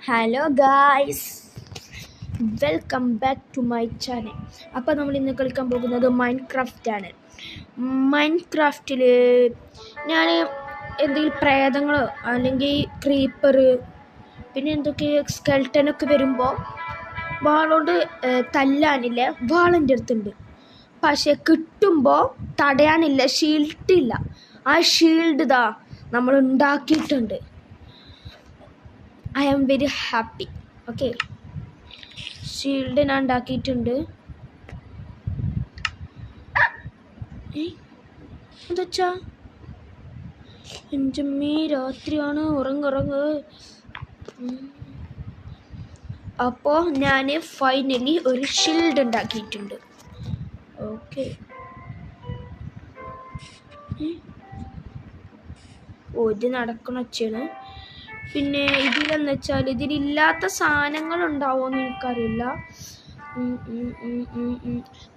Hello guys, welcome back to my channel. അപ്പോൾ നമ്മൾ ഇന്ന് കളിക്കാൻ പോകുന്നത് മൈൻക്രാഫ്റ്റ് ആണ്. മൈൻക്രാഫ്റ്റിൽ ഞാൻ എന്തെങ്കിലും പ്രേതങ്ങളോ അല്ലെങ്കിൽ ക്രീപ്പർ പിന്നെ എന്തൊക്കെ സ്കെൽട്ടനൊക്കെ വരുമ്പോൾ വാളോണ്ട് തല്ലാനില്ല. വാളെൻ്റെ അടുത്തുണ്ട്, പക്ഷെ കിട്ടുമ്പോൾ തടയാനില്ല, ഷീൽഡില്ല. ആ ഷീൽഡ് ഇതാ നമ്മൾ ഉണ്ടാക്കിയിട്ടുണ്ട്. I am very happy. Okay, shield ഞാൻ ഉണ്ടാക്കിയിട്ടുണ്ട്. എന്താ എൻ്റെ രാത്രിയാണ്, ഉറങ്ങുറങ്ങ്. അപ്പോൾ ഞാൻ ഫൈനലി ഒരു ഷീൽഡ് ഉണ്ടാക്കിയിട്ടുണ്ട്. ഓക്കെ, ഇത് നടക്കണ വെച്ചാണ്. പിന്നെ ഇതിലെന്ന് വെച്ചാൽ ഇതിലില്ലാത്ത സാധനങ്ങൾ ഉണ്ടാവുമെന്ന് എനിക്കറിയില്ല.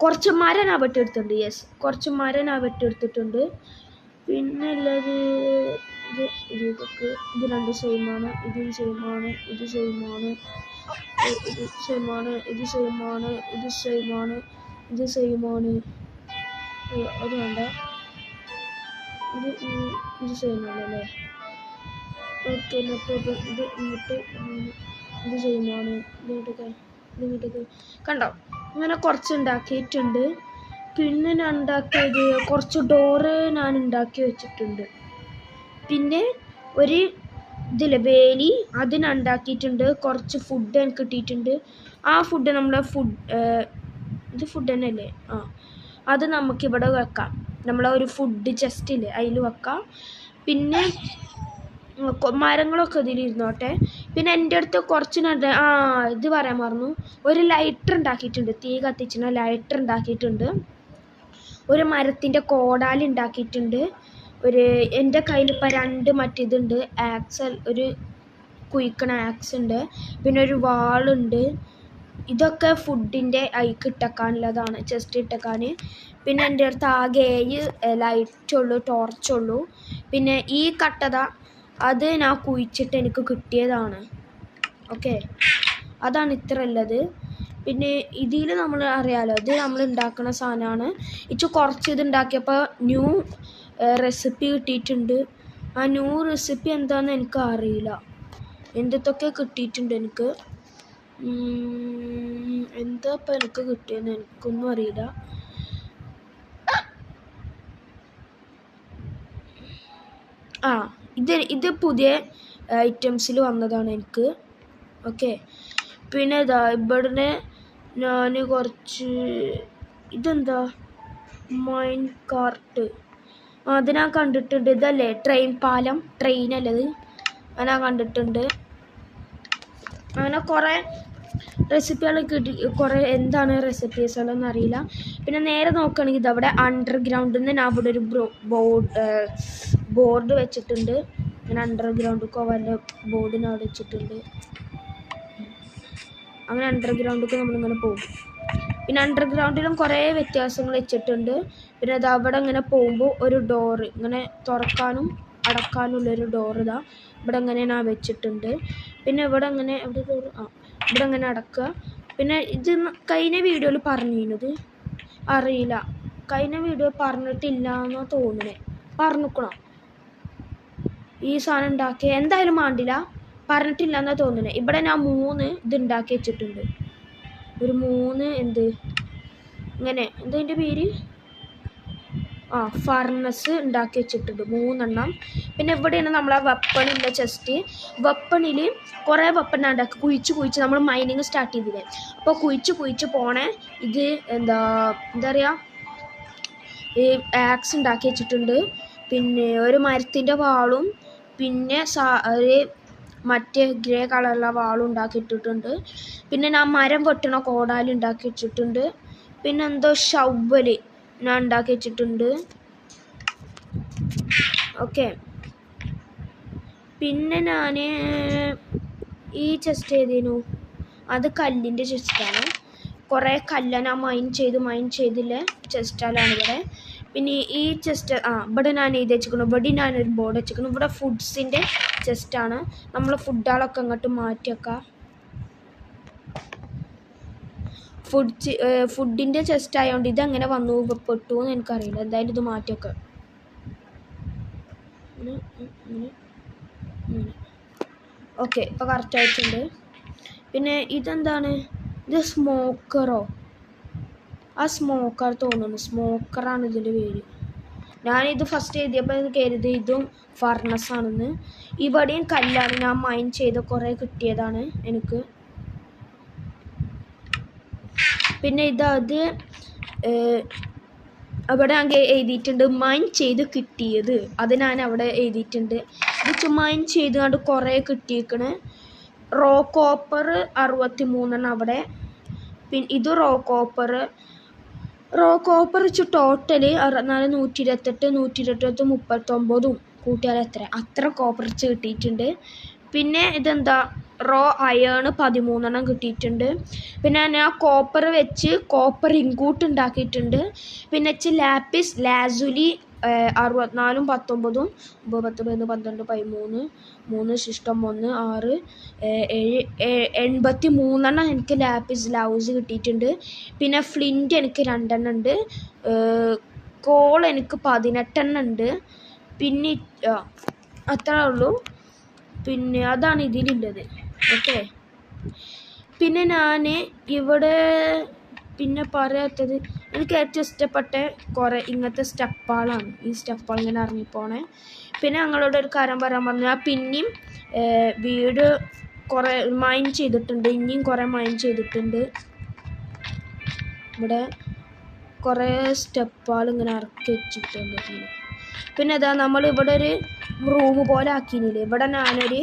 കുറച്ച് മരം ഞാൻ വെട്ടിയെടുത്തിട്ടുണ്ട്. യെസ്, കുറച്ച് മരം ഞാൻ വെട്ടിയെടുത്തിട്ടുണ്ട്. പിന്നെ ഉള്ളത് ഇത് രണ്ട് സെയിമാണ്, ഇത് സെയിമാണ്, ഇത് സെയിമാണ്, ഇത് സെയിമാണ്, ഇത് സെയിമാണ്, ഇത് സെയിമാണ്, ഇത് സെയിമാണ്. അത് വേണ്ട, ഇത് സെയിമാണല്ലേ. ഓക്കെ, ഇത് ഇങ്ങോട്ട്, ഇത് സെയിമാണ്, ഇതിങ്ങോട്ടൊക്കെ കണ്ടോ. ഇങ്ങനെ കുറച്ച് ഉണ്ടാക്കിയിട്ടുണ്ട്. പിന്നെ ഞാൻ ഉണ്ടാക്കിയത് കുറച്ച് ഡോറ് ഞാൻ ഉണ്ടാക്കി വെച്ചിട്ടുണ്ട്. പിന്നെ ഒരു വേലി അത് ഞാൻ ഉണ്ടാക്കിയിട്ടുണ്ട്. കുറച്ച് ഫുഡ് എനിക്ക് കിട്ടിയിട്ടുണ്ട്. ആ ഫുഡ് നമ്മളെ ഇത് ഫുഡ് തന്നെയല്ലേ, അത് നമുക്കിവിടെ വെക്കാം. നമ്മളെ ഒരു ഫുഡ് ചെസ്റ്റില്ലേ, അതിൽ വെക്കാം. പിന്നെ മരങ്ങളൊക്കെ ഇതിലിരുന്നോട്ടെ. പിന്നെ എൻ്റെ അടുത്ത് കുറച്ച് ഇത് പറയാൻ മറന്നു, ഒരു ലൈറ്റർ ഉണ്ടാക്കിയിട്ടുണ്ട്. തീ കത്തിച്ചിട്ട് ലൈറ്റർ ഉണ്ടാക്കിയിട്ടുണ്ട്. ഒരു മരത്തിൻ്റെ കോടാലി ഉണ്ടാക്കിയിട്ടുണ്ട്. എൻ്റെ കയ്യിൽ ഇപ്പോൾ 2 മറ്റിതുണ്ട്, ആക്സൽ, ഒരു കുയിക്കണ ആക്സ് ഉണ്ട്. പിന്നെ ഒരു വാളുണ്ട്. ഇതൊക്കെ ഫുഡിൻ്റെ ഇട്ടക്കാനുള്ളതാണ്, ചെസ്റ്റ് ഇട്ടക്കാൻ. പിന്നെ എൻ്റെ അടുത്ത് ആകെ 7 ലൈറ്റുള്ളൂ, ടോർച്ചുള്ളൂ. പിന്നെ ഈ കട്ടത അത് ഞാൻ കുഴിച്ചിട്ട് എനിക്ക് കിട്ടിയതാണ്. ഓക്കെ, അതാണ് ഇത്ര ഉള്ളത്. പിന്നെ ഇതിൽ നമ്മൾ അറിയാലോ, ഇത് നമ്മൾ ഉണ്ടാക്കുന്ന സാധനമാണ്. കുറച്ച് ഇത് ഉണ്ടാക്കിയപ്പോൾ ന്യൂ റെസിപ്പി കിട്ടിയിട്ടുണ്ട്. ആ ന്യൂ റെസിപ്പി എന്താണെന്ന് എനിക്ക് അറിയില്ല. എന്തൊക്കെ കിട്ടിയിട്ടുണ്ട് എനിക്ക്. എന്താ ഇപ്പം എനിക്ക് കിട്ടിയെന്ന് എനിക്കൊന്നും അറിയില്ല. ഇത് പുതിയ ഐറ്റംസിൽ വന്നതാണ് എനിക്ക്. ഓക്കെ, പിന്നെ ഇതാ ഇവിടെ ഞാൻ കുറച്ച് ഇതെന്താ മൈൻ കാർട്ട്, അത് ഞാൻ കണ്ടിട്ടുണ്ട്. ഇതല്ലേ ട്രെയിൻ പാലം, ട്രെയിനല്ലത്, അത് ഞാൻ കണ്ടിട്ടുണ്ട്. അങ്ങനെ കുറേ റെസിപ്പികൾ കിട്ടി. കുറേ എന്താണ് റെസിപ്പീസുകളൊന്നും അറിയില്ല. പിന്നെ നേരെ നോക്കുകയാണെങ്കിൽ ഇതവിടെ അണ്ടർഗ്രൗണ്ടിൽ നിന്ന് ഞാൻ അവിടെ ഒരു ബോർഡ് വെച്ചിട്ടുണ്ട്. ഞാൻ അണ്ടർഗ്രൗണ്ടിൽ വല്ല ബോർഡിന് അവിടെ വെച്ചിട്ടുണ്ട്. അങ്ങനെ അണ്ടർഗ്രൗണ്ടിലേക്ക് നമ്മളിങ്ങനെ പോകും. പിന്നെ അണ്ടർഗ്രൗണ്ടിലും കുറേ വ്യത്യാസങ്ങൾ വെച്ചിട്ടുണ്ട്. പിന്നെ അത് അവിടെ ഇങ്ങനെ പോകുമ്പോൾ ഒരു ഡോറ് ഇങ്ങനെ തുറക്കാനും അടക്കാനുള്ളൊരു ഡോറ് ഇതാ ഇവിടെ ഇങ്ങനെ ഞാൻ വെച്ചിട്ടുണ്ട്. പിന്നെ ഇവിടെ ഇങ്ങനെ ഇവിടെ ഇങ്ങനെ അടക്കുക. പിന്നെ ഇത് കഴിഞ്ഞ വീഡിയോയിൽ പറഞ്ഞിരുന്നത് അറിയില്ല, കഴിഞ്ഞ വീഡിയോ പറഞ്ഞിട്ടില്ല എന്നോ തോന്നണേ. പറഞ്ഞിക്കണോ ഈ സാധനം ഉണ്ടാക്കിയ എന്തായാലും മാണ്ടില്ല, പറഞ്ഞിട്ടില്ല എന്നാ തോന്നുന്നത്. ഇവിടെ ഞാൻ 3 ഇത് ഉണ്ടാക്കി വെച്ചിട്ടുണ്ട്. ഒരു 3 ഇങ്ങനെ എൻ്റെ പേര് ഫർണസ് ഉണ്ടാക്കി വെച്ചിട്ടുണ്ട്, 3 എണ്ണം. പിന്നെ ഇവിടെയാണ് നമ്മളെ വെപ്പണില്ല ചെസ്റ്റ്. വെപ്പണിൽ കുറേ വെപ്പൺ ഉണ്ടാക്കി കുഴിച്ച് നമ്മൾ മൈനിങ് സ്റ്റാർട്ട് ചെയ്തില്ലേ. അപ്പോൾ കുഴിച്ച് പോണേ ഇത് എന്താ പറയുക, ഈ ആക്സ് ഉണ്ടാക്കി വെച്ചിട്ടുണ്ട്. പിന്നെ ഒരു മരത്തിൻ്റെ വാളും പിന്നെ ഒരു മറ്റേ ഗ്രേ കളറുള്ള വാളും ഉണ്ടാക്കിയിട്ടിട്ടുണ്ട്. പിന്നെ ഞാൻ മരം വെട്ടണ കോടാലി ഉണ്ടാക്കി വെച്ചിട്ടുണ്ട്. പിന്നെ എന്തോ ഷവ്വല് ഞാൻ ഉണ്ടാക്കി വെച്ചിട്ടുണ്ട്. ഓക്കെ, പിന്നെ ഞാൻ ഈ ചെസ്റ്റ് ഏതേനു, അത് കല്ലിൻ്റെ ചെസ്റ്റാണ്. കുറേ കല്ല് ഞാൻ മൈൻ ചെയ്തില്ലേ ചെസ്റ്റാലാണ് ഇവിടെ. പിന്നെ ഈ ചെസ്റ്റ് ഇവിടെ ഞാൻ എഴുതി വെച്ചിരിക്കുന്നു. ഇവിടെ ഞാനൊരു ബോർഡ് വെച്ചിരിക്കുന്നു. ഇവിടെ ഫുഡ്സിൻ്റെ ചെസ്റ്റാണ്. നമ്മൾ ഫുഡുകളൊക്കെ അങ്ങോട്ട് മാറ്റി വെക്കാം. ഫുഡിൻ്റെ ചെസ്റ്റ് ആയതുകൊണ്ട് ഇതെങ്ങനെ വന്നു പെട്ടു എന്ന് എനിക്കറിയില്ല. എന്തായാലും ഇത് മാറ്റി വെക്കാം. ഓക്കെ, ഇപ്പോൾ കറക്റ്റ് ആയിട്ടുണ്ട്. പിന്നെ ഇതെന്താണ്? ഇത് സ്മോക്കറോ? ആ സ്മോക്കർ തോന്നുന്നു. സ്മോക്കറാണ് ഇതിൻ്റെ പേര്. ഞാനിത് ഫസ്റ്റ് എഴുതിയപ്പോൾ ഇത് കരുതി ഇതും ഫർണസ് ആണെന്ന്. ഇവിടെയും കല്ലാണ്. ഞാൻ മൈൻ ചെയ്ത് കുറേ കിട്ടിയതാണ് എനിക്ക്. പിന്നെ അത് അവിടെ അങ്ങ് എഴുതിയിട്ടുണ്ട് മൈൻ ചെയ്ത് കിട്ടിയത്. അത് ഞാൻ അവിടെ എഴുതിയിട്ടുണ്ട്. ഇത് മൈൻ ചെയ്തുകൊണ്ട് കുറേ കിട്ടിയിരിക്കണ്. റോ കോപ്പർ 63 അവിടെ. പിന്നെ ഇത് റോ കോപ്പർ വെച്ച് ടോട്ടൽ 64, 128, 39 കൂട്ടിയാൽ അത്ര കോപ്പർ വെച്ച് കിട്ടിയിട്ടുണ്ട്. പിന്നെ ഇതെന്താ റോ അയേൺ 13 കിട്ടിയിട്ടുണ്ട്. പിന്നെ ഞാൻ ആ കോപ്പർ വെച്ച് കോപ്പർ ഇൻകൂട്ട് ഉണ്ടാക്കിയിട്ടുണ്ട്. പിന്നെ ലാപ്പിസ് ലാസുലി 64, 19, 9, 10, 11, 13, 3 ശിഷ്ടം 1, 6, 7, 83 എനിക്ക് ലാപ്പിസ് ലൗസ് കിട്ടിയിട്ടുണ്ട്. പിന്നെ ഫ്ലിൻറ്റ് എനിക്ക് 2 ഉണ്ട്. കോൾ എനിക്ക് 18 ഉണ്ട്. പിന്നെ അത്രേ ഉള്ളൂ. പിന്നെ അതാണ് ഇതിലുള്ളത്. ഓക്കെ, പിന്നെ ഞാൻ ഇവിടെ പിന്നെ പറയാത്തത് എനിക്ക് ഏറ്റവും ഇഷ്ടപ്പെട്ട കുറേ ഇങ്ങനത്തെ സ്റ്റെപ്പുകളാണ്. ഈ സ്റ്റെപ്പുകൾ ഇങ്ങനെ ഇറങ്ങിപ്പോണേ. പിന്നെ ഞങ്ങളോട് ഒരു കാര്യം പറയാൻ പറഞ്ഞു. പിന്നെയും വീട് കുറേ മൈൻ ചെയ്തിട്ടുണ്ട്. ഇനിയും കുറേ മൈൻ ചെയ്തിട്ടുണ്ട്. ഇവിടെ കുറേ സ്റ്റെപ്പുകൾ ഇങ്ങനെ ഇറക്കി വെച്ചിട്ടുണ്ട്. പിന്നെ നമ്മൾ ഇവിടെ ഒരു റൂം പോലെ ആക്കിയില്ലേ. ഇവിടെ ഞാനൊരു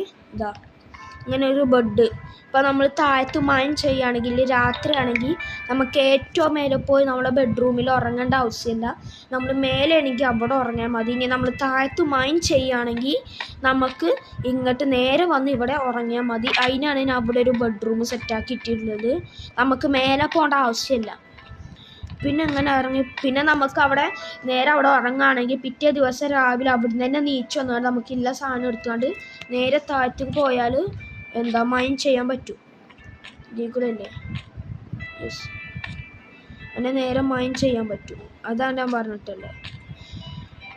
ഇങ്ങനെ ഒരു ബെഡ്. ഇപ്പോൾ നമ്മൾ താഴത്ത് മൈൻ ചെയ്യുകയാണെങ്കിൽ രാത്രി ആണെങ്കിൽ നമുക്ക് ഏറ്റവും മേലെ പോയി നമ്മളെ ബെഡ്റൂമിൽ ഉറങ്ങേണ്ട ആവശ്യമില്ല. നമ്മൾ മേലെ ആണെങ്കിൽ അവിടെ ഉറങ്ങിയാൽ മതി. ഇനി നമ്മൾ താഴത്ത് മൈൻ ചെയ്യുകയാണെങ്കിൽ നമുക്ക് ഇങ്ങോട്ട് നേരെ വന്ന് ഇവിടെ ഉറങ്ങിയാൽ മതി. അതിനാണ് ഞാൻ അവിടെ ഒരു ബെഡ്റൂം സെറ്റാക്കി ഇട്ടിട്ടുള്ളത്. നമുക്ക് മേലെ പോകേണ്ട ആവശ്യമില്ല. പിന്നെ ഇങ്ങനെ ഇറങ്ങി പിന്നെ നമുക്ക് അവിടെ നേരെ അവിടെ ഉറങ്ങുകയാണെങ്കിൽ പിറ്റേ ദിവസം രാവിലെ അവിടെ നിന്ന് തന്നെ നീച്ച് വന്നാൽ നമുക്കില്ല സാധനം എടുത്തുകൊണ്ട് നേരെ താഴത്തേക്ക് പോയാൽ മൈൻ ചെയ്യാൻ പറ്റും. ഇതിൽ കൂടെ അല്ലേ? യെസ്, അങ്ങനെ നേരെ മൈൻ ചെയ്യാൻ പറ്റും. അതാണ് ഞാൻ പറഞ്ഞിട്ടുള്ളത്.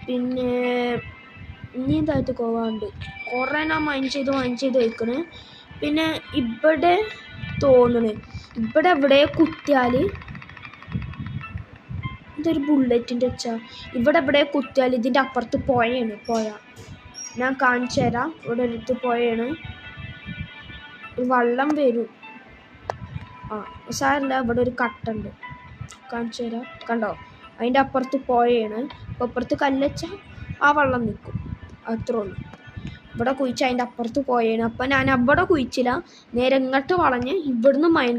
പിന്നെ ഇനിയും താഴത്ത് പോവാണ്ട് കുറേ ഞാൻ മൈൻ ചെയ്ത് വയ്ക്കണ്. പിന്നെ ഇവിടെ തോന്നണ് ഇവിടെ എവിടെ കുത്തിയാൽ ഇതൊരു ബുള്ളറ്റിൻ്റെ ഇവിടെ എവിടെ കുത്തിയാൽ ഇതിൻ്റെ അപ്പുറത്ത് പുഴയാണ്. ഞാൻ കാണിച്ചു തരാം. ഇവിടെ അടുത്ത് പുഴയാണ്. വെള്ളം വരും. സാറില്ല, ഇവിടെ ഒരു കട്ടുണ്ട്. കാണിച്ചു തരാം. കണ്ടോ? അതിൻ്റെ അപ്പുറത്ത് പുഴയാണ്. അപ്പോൾ അപ്പുറത്ത് കല്ലച്ചാൽ ആ വെള്ളം നിൽക്കും. അത്രേ ഉള്ളൂ. ഇവിടെ കുഴിച്ച് അതിൻ്റെ അപ്പുറത്ത് പുഴയാണ്. അപ്പം ഞാൻ അവിടെ കുഴിച്ചില്ല. നേരെ ഇങ്ങോട്ട് വളഞ്ഞ് ഇവിടുന്ന് മൈൻ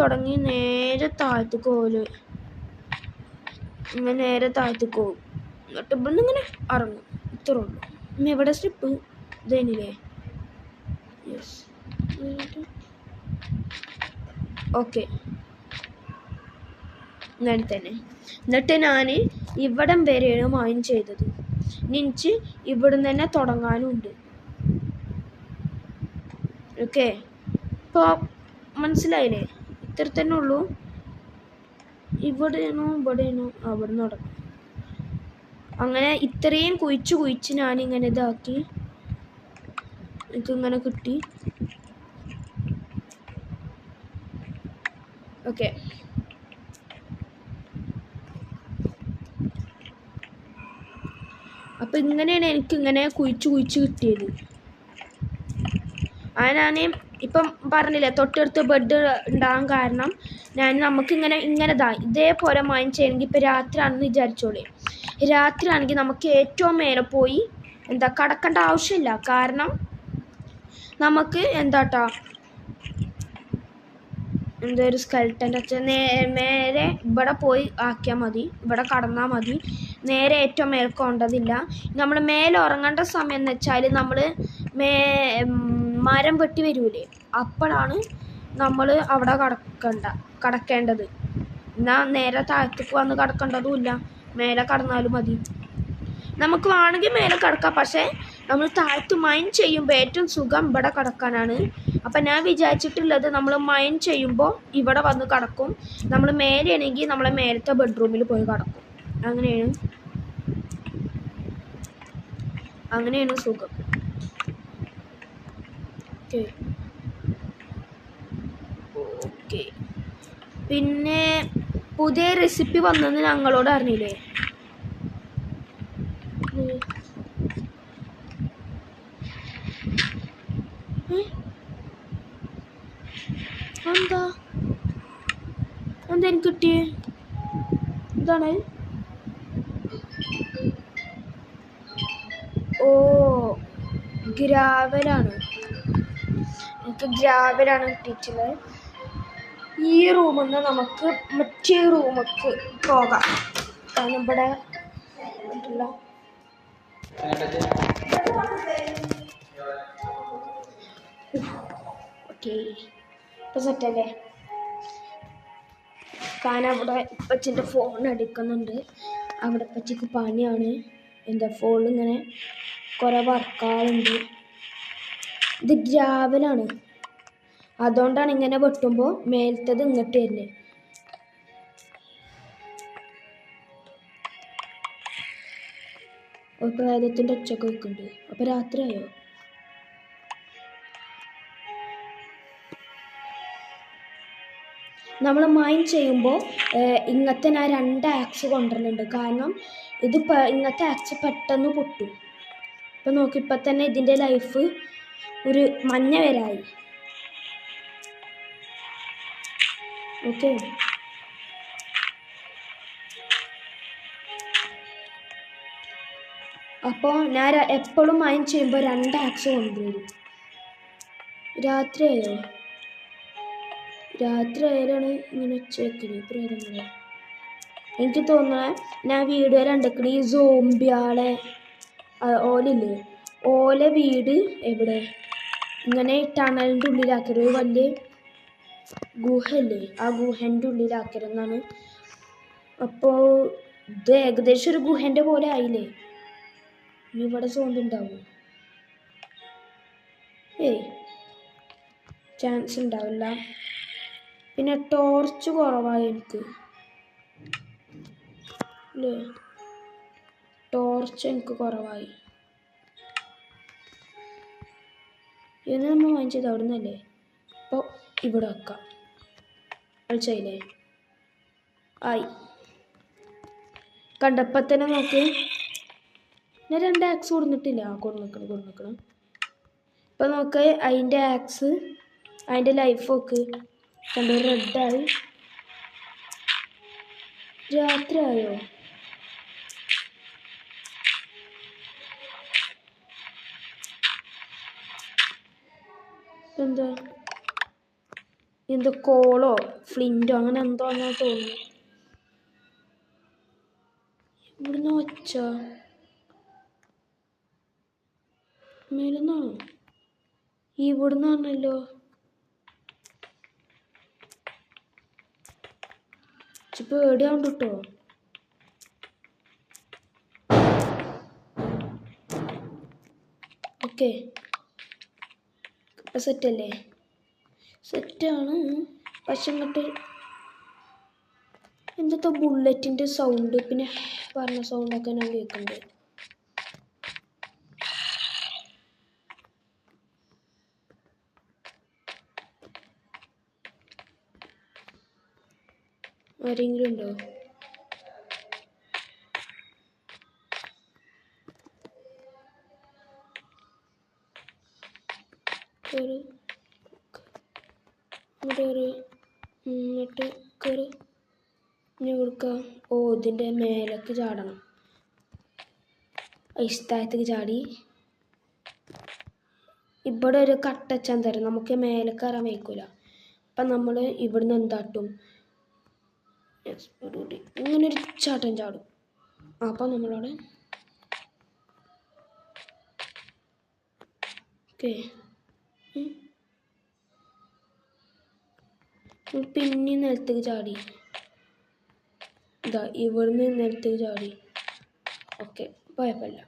തുടങ്ങി നേരെ താഴത്തേക്ക് പോലും ഇങ്ങനെ നേരെ താഴത്തേക്ക് പോകും. എന്നിട്ട് ഇവിടുന്ന് ഇങ്ങനെ ഇറങ്ങും. ഇത്രേ ഉള്ളൂ. പിന്നെ ഇവിടെ സ്ലിപ്പ് ഇതേനില്ലേ? Yes, okay. അങ്ങനെ തന്നെ. എന്നിട്ട് ഞാൻ ഇവിടം വരെയാണ് മൈൻ ചെയ്തത്. എനിക്ക് ഇവിടുന്ന് തന്നെ തുടങ്ങാനുണ്ട്. ഓക്കെ, ഇപ്പോൾ മനസ്സിലായില്ലേ? ഇത്ര തന്നെ ഉള്ളൂ. ഇവിടെയാണോ അവിടെ തുടങ്ങും. അങ്ങനെ ഇത്രയും കുഴിച്ച് ഞാനിങ്ങനെ ഇതാക്കി. എനിക്കിങ്ങനെ കിട്ടി. ഓക്കെ, അപ്പം ഇങ്ങനെയാണ് എനിക്കിങ്ങനെ കുഴിച്ച് കിട്ടിയത്. ഞാൻ ഇപ്പം പറഞ്ഞില്ലേ തൊട്ടടുത്ത് ബെഡ് ഉണ്ടാകാൻ കാരണം നമുക്കിങ്ങനെ ഇതേപോലെ മൈൻ ചെയ്യണമെങ്കിൽ ഇപ്പോൾ രാത്രിയാണെന്ന് വിചാരിച്ചോളേ. രാത്രിയാണെങ്കിൽ നമുക്ക് ഏറ്റവും മേലെ പോയി കടക്കേണ്ട ആവശ്യമില്ല. കാരണം നമുക്ക് ഒരു സ്കെൽട്ടൻ്റെ നേരെ ഇവിടെ പോയി ആക്കിയാൽ മതി. ഇവിടെ കടന്നാൽ മതി. നേരെ ഏറ്റവും മേലെ കൊണ്ടതില്ല. നമ്മൾ മേലെ ഉറങ്ങേണ്ട സമയം എന്ന് വെച്ചാൽ നമ്മൾ മരം വെട്ടി വരൂലേ, അപ്പോഴാണ് നമ്മൾ അവിടെ കടക്കേണ്ടത്. എന്നാൽ നേരെ താഴത്തേക്ക് വന്ന് കിടക്കേണ്ടതുമില്ല, മേലെ കടന്നാലും മതി. നമുക്ക് വേണമെങ്കിൽ മേലെ കിടക്കാം, പക്ഷേ നമ്മൾ താഴത്ത് മൈൻ ചെയ്യുമ്പോൾ ഏറ്റവും സുഖം ഇവിടെ കിടക്കാനാണ്. അപ്പം ഞാൻ വിചാരിച്ചിട്ടുള്ളത് നമ്മൾ മൈൻ ചെയ്യുമ്പോൾ ഇവിടെ വന്ന് കിടക്കും, നമ്മൾ മേലെയാണെങ്കിൽ നമ്മളെ മേലത്തെ ബെഡ്റൂമിൽ പോയി കിടക്കും. അങ്ങനെയാണ് സുഖം. ഓക്കെ. പിന്നെ പുതിയ റെസിപ്പി വന്നെന്ന് ഞങ്ങളോട് അറിഞ്ഞില്ലേ? എന്താ എനിക്ക് കിട്ടിയേ? എന്താണ്? ഓ, ഗ്രാവലാണ്. എനിക്ക് ഗ്രാവലാണ് കിട്ടിയിട്ടുള്ളത്. ഈ റൂമിൽ നിന്ന് നമുക്ക് മറ്റേ റൂമിലേക്ക് പോകാം. കാരണം ഇവിടെ ഓക്കെ, ഇപ്പം സെറ്റല്ലേ? കാരണം അവിടെ ഇപ്പച്ചിൻ്റെ ഫോൺ എടുക്കുന്നുണ്ട്. അവിടെ ഇപ്പച്ചിക്ക് പണിയാണ്. എന്താ ഫോണിൽ ഇങ്ങനെ കുറേ വർക്കാളുണ്ട്. ഇത് ഗ്രാവലാണ്, അതുകൊണ്ടാണ് ഇങ്ങനെ വെട്ടുമ്പോൾ മേലത്തത് ഇങ്ങോട്ട് തന്നെ. ഒരു പ്രേതത്തിൻ്റെ ഒച്ചയൊക്കെ വെക്കുന്നുണ്ട്. അപ്പോൾ രാത്രിയായോ? നമ്മൾ മൈൻ ചെയ്യുമ്പോൾ ഇങ്ങനത്തെ ഞാൻ 2 ആക്സ് കൊണ്ടുവരുന്നുണ്ട്. കാരണം ഇത് ഇങ്ങനത്തെ ആക്സ് പെട്ടെന്ന് പൊട്ടും. ഇപ്പം നോക്കി, ഇപ്പം തന്നെ ഇതിൻ്റെ ലൈഫ് ഒരു മഞ്ഞ വരായി. ഓക്കെ, അപ്പോൾ ഞാൻ എപ്പോഴും മൈൻ ചെയ്യുമ്പോൾ 2 ആക്സ് കൊണ്ടുവരും. രാത്രിയായോ? രാത്രി ആയാലാണ് ഇങ്ങനെ ഉച്ചയ്ക്കല് പ്രേതങ്ങളെ. എനിക്ക് തോന്നുന്നത് ഞാൻ വീഡിയോ കണ്ടിരിക്കണ ഈ സോംബിയാളെ ഓലില്ലേ, ഓല വീട് എവിടെ ഇങ്ങനെ ടണലിൻ്റെ ഉള്ളിലാക്കരുത്, വലിയ ഗുഹല്ലേ, ആ ഗുഹൻ്റെ ഉള്ളിലാക്കരുതെന്നാണ്. അപ്പോൾ ഇത് ഏകദേശം ഒരു ഗുഹൻ്റെ പോലെ ആയില്ലേ? ഇനി ഇവിടെ സോംബി ഉണ്ടാവും? ചാൻസ് ഉണ്ടാവില്ല. പിന്നെ ടോർച്ച് കുറവായി എനിക്ക് അല്ലേ? ടോർച്ച് എനിക്ക് കുറവായി. ഇന്ന് നമ്മൾ വാങ്ങിച്ചത് അവിടെ നിന്നല്ലേ? അപ്പോൾ ഇവിടെ വെക്കാം. കളിച്ചായില്ലേ? ആയി. കണ്ടപ്പോൾ തന്നെ നോക്ക്, ഞാൻ 2 ആക്സ് കൊടുത്തിട്ടില്ല. കൊടുക്കണം. ഇപ്പം നോക്ക്, അതിൻ്റെ ആക്സ്, അതിൻ്റെ ലൈഫ് നോക്ക്, കണ്ടോ? റെഡായി. രാത്രി ആയോ? എന്തോ കോളോ ഫ്ലിൻറ്റോ അങ്ങനെ എന്തോ എന്നാ തോന്നുന്നു. ഇവിടുന്ന് ഒച്ച മേലെന്നാണോ? ഇവിടുന്നാണല്ലോ. പേടിയാവുണ്ട് കേട്ടോ. ഓക്കെ, ഇപ്പം സെറ്റല്ലേ? സെറ്റാണ്. പക്ഷെ ഇങ്ങോട്ട് എന്തൊക്കെ ബുള്ളറ്റിൻ്റെ സൗണ്ട്, പിന്നെ പറഞ്ഞ സൗണ്ടൊക്കെ ഞാൻ കേൾക്കുന്നുണ്ട്. ആരെങ്കിലും ഉണ്ടോ? എന്നിട്ട് കയറി ഇനി കൊടുക്കുക. ഓ, ഇതിൻ്റെ മേലേക്ക് ചാടണം. ഇഷ്ടത്തേക്ക് ചാടി. ഇവിടെ ഒരു കട്ടച്ചാൻ തരും, നമുക്ക് മേലെ കയറാൻ വയ്ക്കൂല. അപ്പം നമ്മൾ ഇവിടുന്ന് എന്താട്ടും, ഇങ്ങനെ ഒരു ചാട്ടം ചാടും. അപ്പം നമ്മളവിടെ ഓക്കെ. പിന്നെ നിലത്തേക്ക് ചാടി. ഇതാ ഇവിടുന്ന് നിലത്ത് ചാടി. ഓക്കെ, കുഴപ്പമില്ല.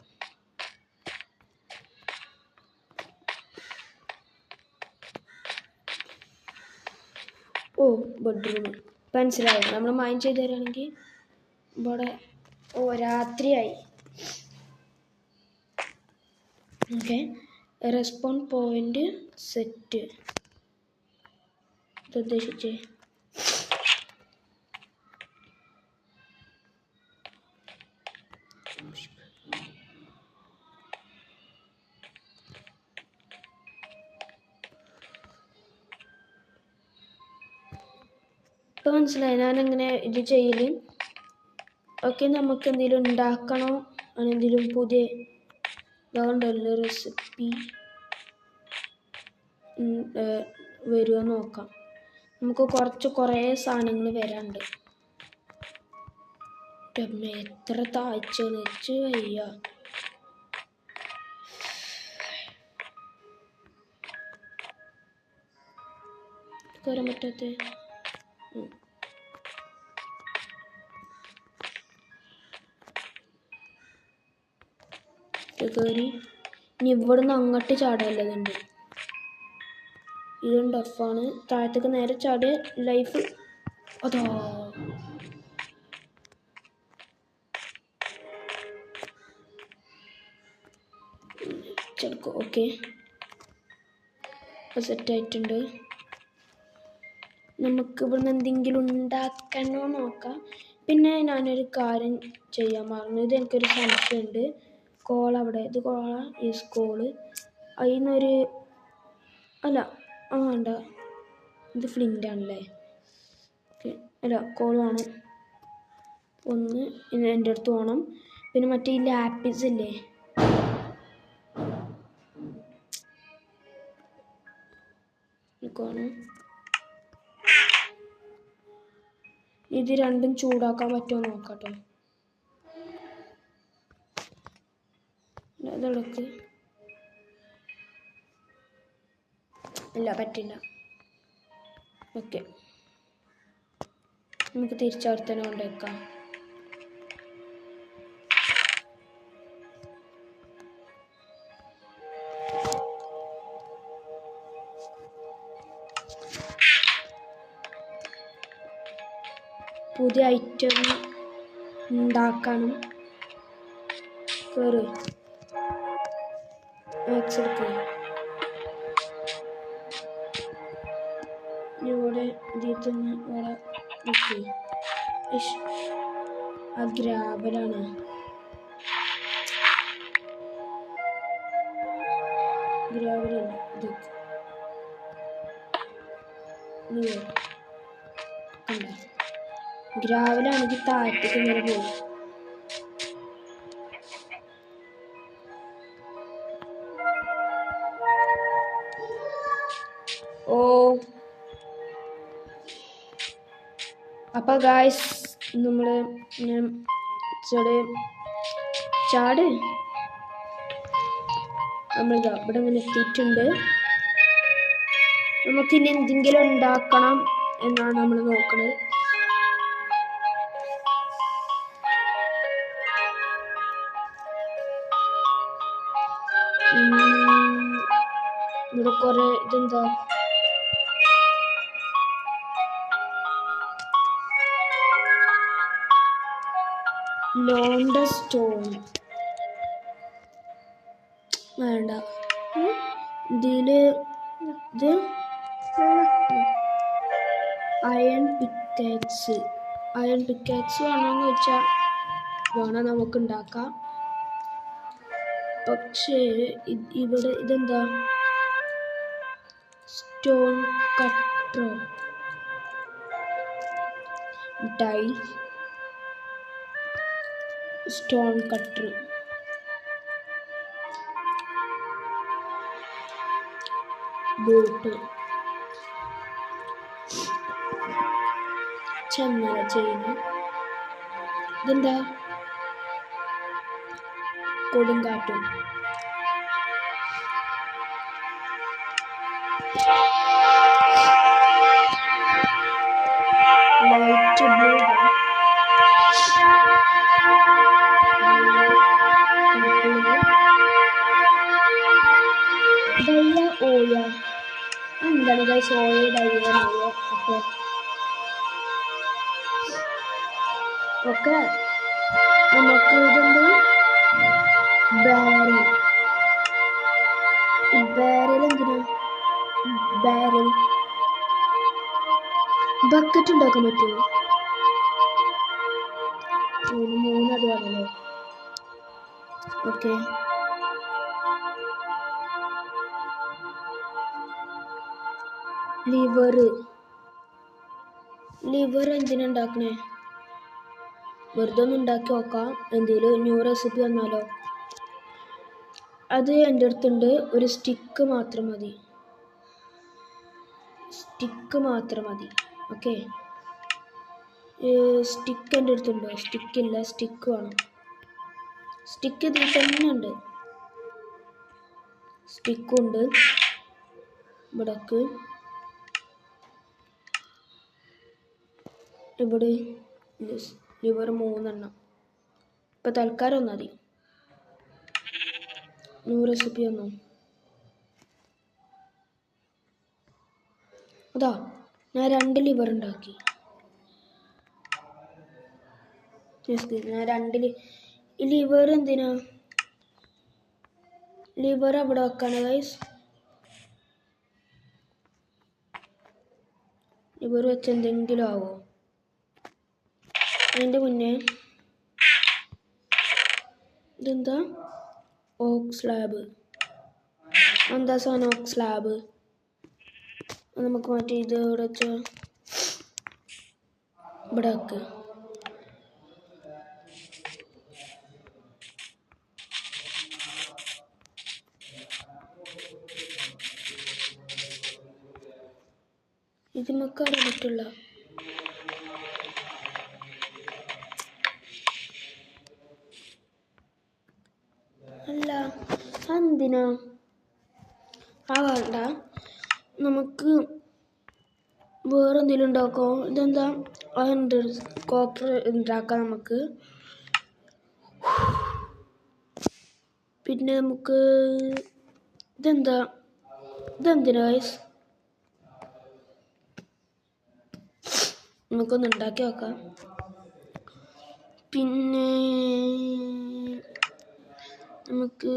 ഓ, ബെഡ്റൂം മനസ്സിലായി. നമ്മൾ മൈൻഡ് ചെയ്ത് തരാണെങ്കിൽ ഇവിടെ രാത്രിയായി. ഓക്കെ, റെസ്പോൺ പോയിന്റ് സെറ്റ് ഉദ്ദേശിച്ചേ. ഇപ്പം മനസ്സിലായി ഞാനെങ്ങനെ ഇത് ചെയ്യല്. ഓക്കെ, നമുക്ക് എന്തെങ്കിലും ഉണ്ടാക്കണോ, അങ്ങനെ എന്തെങ്കിലും പുതിയ ഇതുകൊണ്ടല്ലോ റെസിപ്പി വരുമോ നോക്കാം. നമുക്ക് കുറേ സാധനങ്ങൾ വരാനുണ്ട്. എത്ര താഴ്ചയാണ് വെച്ച് വയ്യ. കയറാൻ പറ്റാത്ത കയറി. ഇനി ഇവിടുന്ന് അങ്ങോട്ട് ചാടാനുള്ളതുണ്ട്. ഇതും ടഫാണ്. താഴത്തേക്ക് നേരെ ചാടിയ ലൈഫ് അതോ ചെടുക്കും. ഓക്കെ, സെറ്റായിട്ടുണ്ട്. നമുക്ക് ഇവിടുന്ന് എന്തെങ്കിലും ഉണ്ടാക്കണോ നോക്കാം. പിന്നെ ഞാനൊരു കാര്യം ചെയ്യാൻ മറന്നു. ഇത് എനിക്കൊരു സംശയമുണ്ട്. കോള അവിടെ, ഇത് കോള ഈസ് കോള്. അതിൽ നിന്നൊരു അല്ല വേണ്ട, ഇത് ഫ്ലിൻ്റ് ആണല്ലേ. ഓക്കെ, അല്ല കോൾ വേണം ഒന്ന്. എൻ്റെ അടുത്ത് വേണം. പിന്നെ മറ്റേ ഈ ലാപ്പിസ് ഇല്ലേ, വേണം. ഇത് രണ്ടും ചൂടാക്കാൻ പറ്റുമോ നോക്കാട്ടോ. അതെടുക്ക്. ഇല്ല, പറ്റില്ല. ഓക്കെ, നമുക്ക് തിരിച്ചവിടെ തന്നെ കൊണ്ടുവയ്ക്കാം. പുതിയ ഐറ്റം ഉണ്ടാക്കണം. കയറി മാക്സ് എടുക്കുക. ഇവിടെ ഇതിന്ന് ഇവിടെ നിൽക്കി. ആ ഗ്രാബലാണ്. ഗ്രാബലല്ല ഇത്. ഗ്രാവലാണെങ്കിൽ താഴത്തേക്ക് ഇങ്ങനെ പോകും. ഓ, അപ്പോൾ ഗായ്സ് നമ്മൾ ചാട് നമ്മൾ ഇവിടെ ഇങ്ങനെ എത്തിയിട്ടുണ്ട്. നമുക്കിനി എന്തെങ്കിലും ഉണ്ടാക്കണം എന്നാണ് നമ്മൾ നോക്കുന്നത്. ഇവിടെ കുറെ ഇതെന്താ ലോണ്ട സ്റ്റോൺ വേണ്ട. ഇതില് ഇത് അയൺ പിക്കാക്സ് വേണമെന്ന് വെച്ചാൽ വേണം, നമുക്ക് ഉണ്ടാക്കാം. പക്ഷേ ഇവിടെ ഇതെന്താ stone cutter dye stone cutter boat ചെന്നല ചെയ്യുന്നു. ഇതെന്താ കൊടുങ്കാറ്റും. ലൈറ്റ് ബ്ലൂ ഡയ്യ ഓയ എന്താണ് ഗൈസ് ഓയ ഡയ്യ ഓയ ഓക്കെ ഓക്കെ നമുക്ക് ഇതെന്ത് ബാരൽ ബാരൽ എന്തിനാ ബാരൽ ബക്കറ്റ് ഉണ്ടാക്കാൻ പറ്റുമോ? 3 അതുപോലെ ഓക്കെ ലിവർ എന്തിനാ ഉണ്ടാക്കണേ? വെറുതെ ഒന്ന് ഉണ്ടാക്കി നോക്കാം, എന്തെങ്കിലും ന്യൂ റെസിപ്പി വന്നാലോ. അത് എൻ്റെ അടുത്തുണ്ട്, ഒരു സ്റ്റിക്ക് മാത്രം മതി ഓക്കെ. സ്റ്റിക്ക് എൻ്റെ അടുത്തുണ്ടോ? സ്റ്റിക്കില്ല, സ്റ്റിക്ക് വേണം. സ്റ്റിക്ക് ഇതിൽ തന്നെ ഉണ്ട്, സ്റ്റിക്കുണ്ട് ഇവിടേക്ക്. ഇവിടെ ലിവർ 3 ഇപ്പം തൽക്കാലം ഒന്നും മതി. ന്യൂ റെസിപ്പി ഒന്നും അതാ ഞാൻ 2 ലിവർ ഉണ്ടാക്കി. ഞാൻ 2 ലിവർ എന്തിനാ? ലിവർ അവിടെ വെക്കാണ് ഗൈസ്. ലിവർ വെച്ച് എന്തെങ്കിലും ആവോ? അതിൻ്റെ മുന്നേ ഇതെന്താ? ഓക്ക് സ്ലാബ്. എന്താ സാധനം ഓക്ക് സ്ലാബ്? നമുക്ക് മറ്റേ ഇത് ഇവിടെ വെച്ച ഇവിടെ വെക്ക്. ഇത് നമുക്ക് അറിഞ്ഞിട്ടില്ല. അല്ല എന്തിനാ? വേണ്ട, നമുക്ക് വേറെ എന്തെങ്കിലും ഉണ്ടാക്കോ? ഇതെന്താ? അതുണ്ട്, കോപ്പർ ഉണ്ടാക്കാം നമുക്ക്. പിന്നെ നമുക്ക് ഇതെന്തിനാ ഗൈസ്? നമുക്കൊന്ന് ഉണ്ടാക്കി നോക്കാം. പിന്നെ നമുക്ക്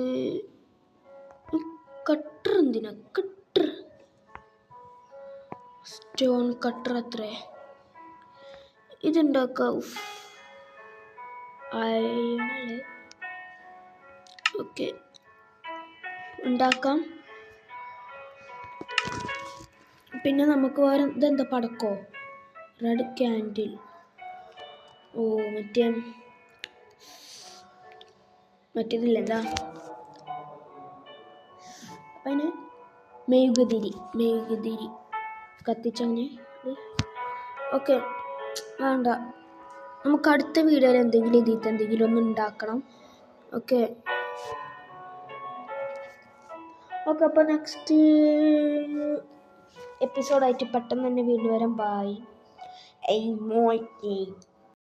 കട്ടർ എന്തിനാ? സ്റ്റോൺ കട്ടർ അത്രേ ഇതുണ്ടാക്കാം. അയണല്ലേ ഓക്കെ ഉണ്ടാക്കാം. പിന്നെ നമുക്ക് വേറെ ഇതെന്താ? പടക്കോ? Red candle. ഓ മറ്റേതില്ല എന്താ അതിന്? മെഴുകുതിരി കത്തിച്ചങ്ങനെ. ഓക്കെ വേണ്ട, നമുക്ക് അടുത്ത വീഡിയോയിൽ എന്തെങ്കിലും ഒന്ന് ഉണ്ടാക്കണം. ഓക്കെ അപ്പോൾ നെക്സ്റ്റ് എപ്പിസോഡായിട്ട് പെട്ടെന്ന് തന്നെ വീണ്ടും വരാം. ബൈ.